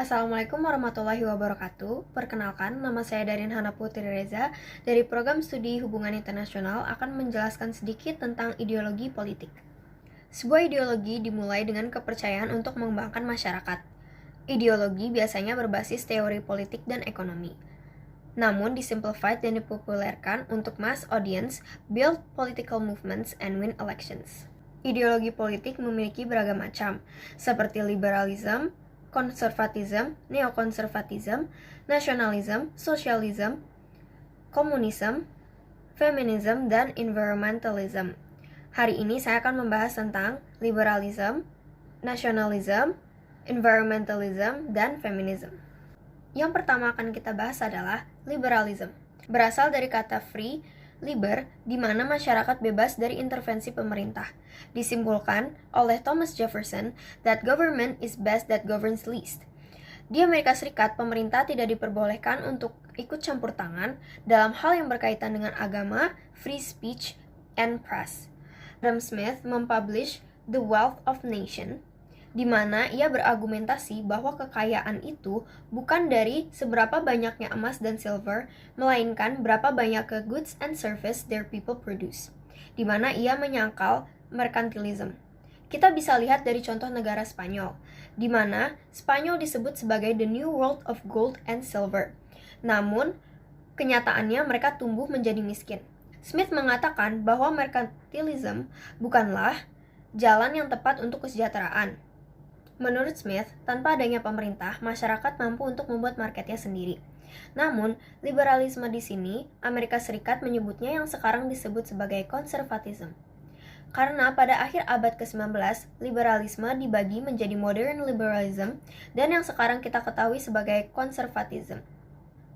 Assalamualaikum warahmatullahi wabarakatuh. Perkenalkan, nama saya Darin Hana Putri Reza dari Program Studi Hubungan Internasional akan menjelaskan sedikit tentang ideologi politik. Sebuah ideologi dimulai dengan kepercayaan untuk mengembangkan masyarakat. Ideologi biasanya berbasis teori politik dan ekonomi. Namun disimplified dan dipopulerkan untuk mass audience, build political movements, and win elections. Ideologi politik memiliki beragam macam, seperti liberalism, konservatism, neokonservatism, nasionalism, sosialism, komunisme, feminism, dan environmentalism. Hari ini saya akan membahas tentang liberalism, nasionalism, environmentalism, dan feminism. Yang pertama akan kita bahas adalah liberalism. Berasal dari kata free, liber, di mana masyarakat bebas dari intervensi pemerintah. Disimpulkan oleh Thomas Jefferson that government is best that governs least. Di Amerika Serikat, pemerintah tidak diperbolehkan untuk ikut campur tangan dalam hal yang berkaitan dengan agama, free speech, and press. Adam Smith mempublish The Wealth of Nation, di mana ia berargumentasi bahwa kekayaan itu bukan dari seberapa banyaknya emas dan silver, melainkan berapa banyaknya goods and service their people produce, di mana ia menyangkal merkantilism. Kita bisa lihat dari contoh negara Spanyol, di mana Spanyol disebut sebagai the new world of gold and silver. Namun, kenyataannya mereka tumbuh menjadi miskin. Smith mengatakan bahwa merkantilism bukanlah jalan yang tepat untuk kesejahteraan. Menurut Smith, tanpa adanya pemerintah, masyarakat mampu untuk membuat marketnya sendiri. Namun, liberalisme di sini, Amerika Serikat menyebutnya yang sekarang disebut sebagai konservatisme. Karena pada akhir abad ke-19, liberalisme dibagi menjadi modern liberalism dan yang sekarang kita ketahui sebagai konservatisme.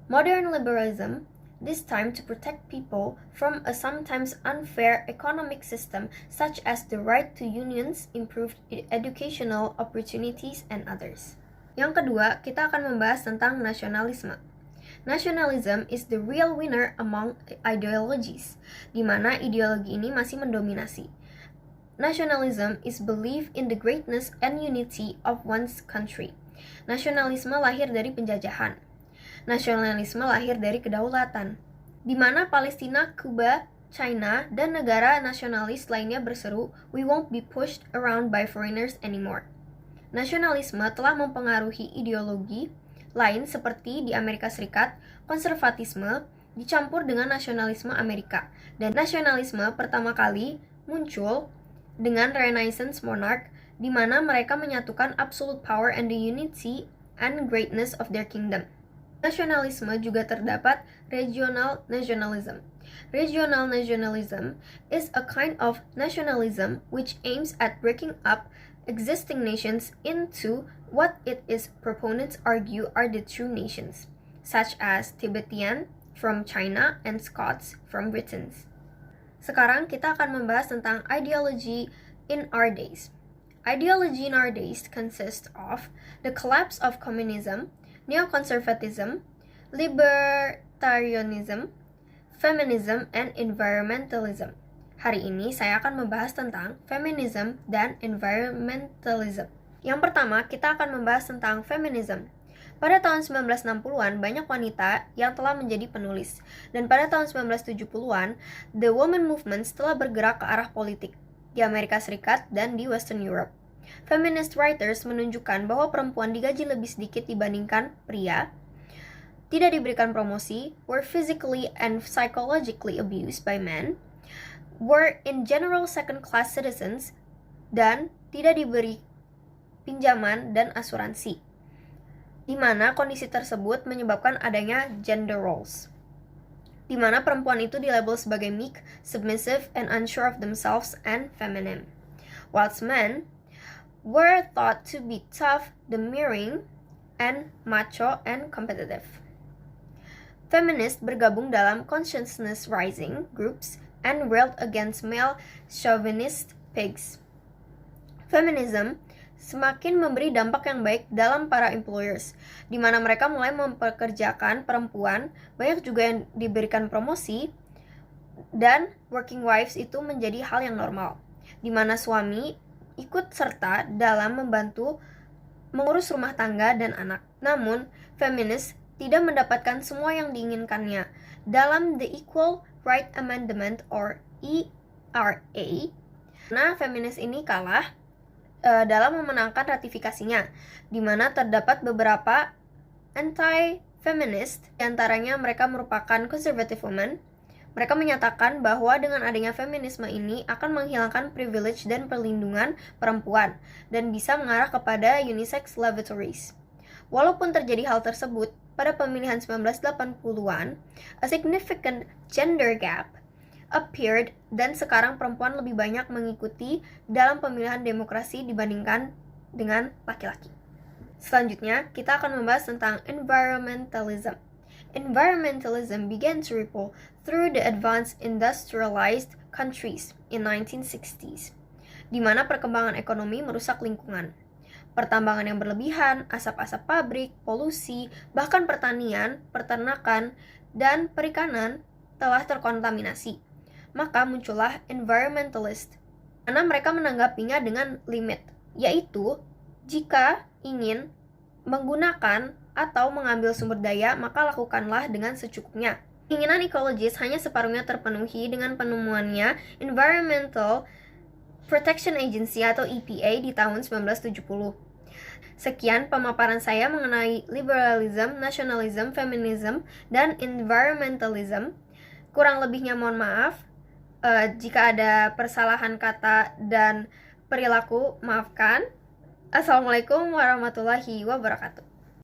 Modern liberalism, this time to protect people from a sometimes unfair economic system such as the right to unions, improved educational opportunities, and others. Yang kedua, kita akan membahas tentang nasionalisme. Nationalism is the real winner among ideologies, di mana ideologi ini masih mendominasi. Nationalism is belief in the greatness and unity of one's country. Nasionalisme lahir dari penjajahan. Nasionalisme lahir dari kedaulatan, di mana Palestina, Kuba, China, dan negara nasionalis lainnya berseru, "We won't be pushed around by foreigners anymore." Nasionalisme telah mempengaruhi ideologi lain seperti di Amerika Serikat, konservatisme dicampur dengan nasionalisme Amerika, dan nasionalisme pertama kali muncul dengan Renaissance monarch, di mana mereka menyatukan absolute power and the unity and greatness of their kingdom. Nasionalisme juga terdapat regional nationalism. Regional nationalism is a kind of nationalism which aims at breaking up existing nations into what its proponents argue are the true nations, such as Tibetan from China and Scots from Britain. Sekarang kita akan membahas tentang ideology in our days. Ideology in our days consists of the collapse of communism, neoconservatism, libertarianism, feminism, and environmentalism. Hari ini saya akan membahas tentang feminism dan environmentalism. Yang pertama, kita akan membahas tentang feminism. Pada tahun 1960-an, banyak wanita yang telah menjadi penulis. Dan pada tahun 1970-an, the women movement telah bergerak ke arah politik di Amerika Serikat dan di Western Europe. Feminist writers menunjukkan bahwa perempuan digaji lebih sedikit dibandingkan pria, tidak diberikan promosi, were physically and psychologically abused by men, were in general second-class citizens, dan tidak diberi pinjaman dan asuransi, di mana kondisi tersebut menyebabkan adanya gender roles, di mana perempuan itu dilabel sebagai meek, submissive, and unsure of themselves and feminine, whilst men were thought to be tough, demurring, and macho and competitive. Feminists bergabung dalam consciousness rising groups and railed against male chauvinist pigs. Feminism semakin memberi dampak yang baik dalam para employers, di mana mereka mulai mempekerjakan perempuan, banyak juga yang diberikan promosi, dan working wives itu menjadi hal yang normal, di mana suami ikut serta dalam membantu mengurus rumah tangga dan anak. Namun, feminis tidak mendapatkan semua yang diinginkannya. Dalam The Equal Right Amendment or ERA, nah feminis ini kalah dalam memenangkan ratifikasinya, di mana terdapat beberapa anti-feminist, diantaranya mereka merupakan conservative women. Mereka menyatakan bahwa dengan adanya feminisme ini akan menghilangkan privilege dan perlindungan perempuan dan bisa mengarah kepada unisex lavatories. Walaupun terjadi hal tersebut, pada pemilihan 1980-an, a significant gender gap appeared dan sekarang perempuan lebih banyak mengikuti dalam pemilihan demokrasi dibandingkan dengan laki-laki. Selanjutnya, kita akan membahas tentang environmentalism. Environmentalism began to ripple through the advanced industrialized countries in 1960s, di mana perkembangan ekonomi merusak lingkungan. Pertambangan yang berlebihan, asap-asap pabrik, polusi, bahkan pertanian, peternakan, dan perikanan telah terkontaminasi. Maka muncullah environmentalist, karena mereka menanggapinya dengan limit, yaitu jika ingin menggunakan atau mengambil sumber daya, maka lakukanlah dengan secukupnya. Keinginan ekologis hanya separuhnya terpenuhi dengan penemuannya Environmental Protection Agency atau EPA di tahun 1970. Sekian pemaparan saya mengenai liberalism, nationalism, feminism, dan environmentalism. Kurang lebihnya mohon maaf. Jika ada persalahan kata dan perilaku, maafkan. Assalamualaikum warahmatullahi wabarakatuh.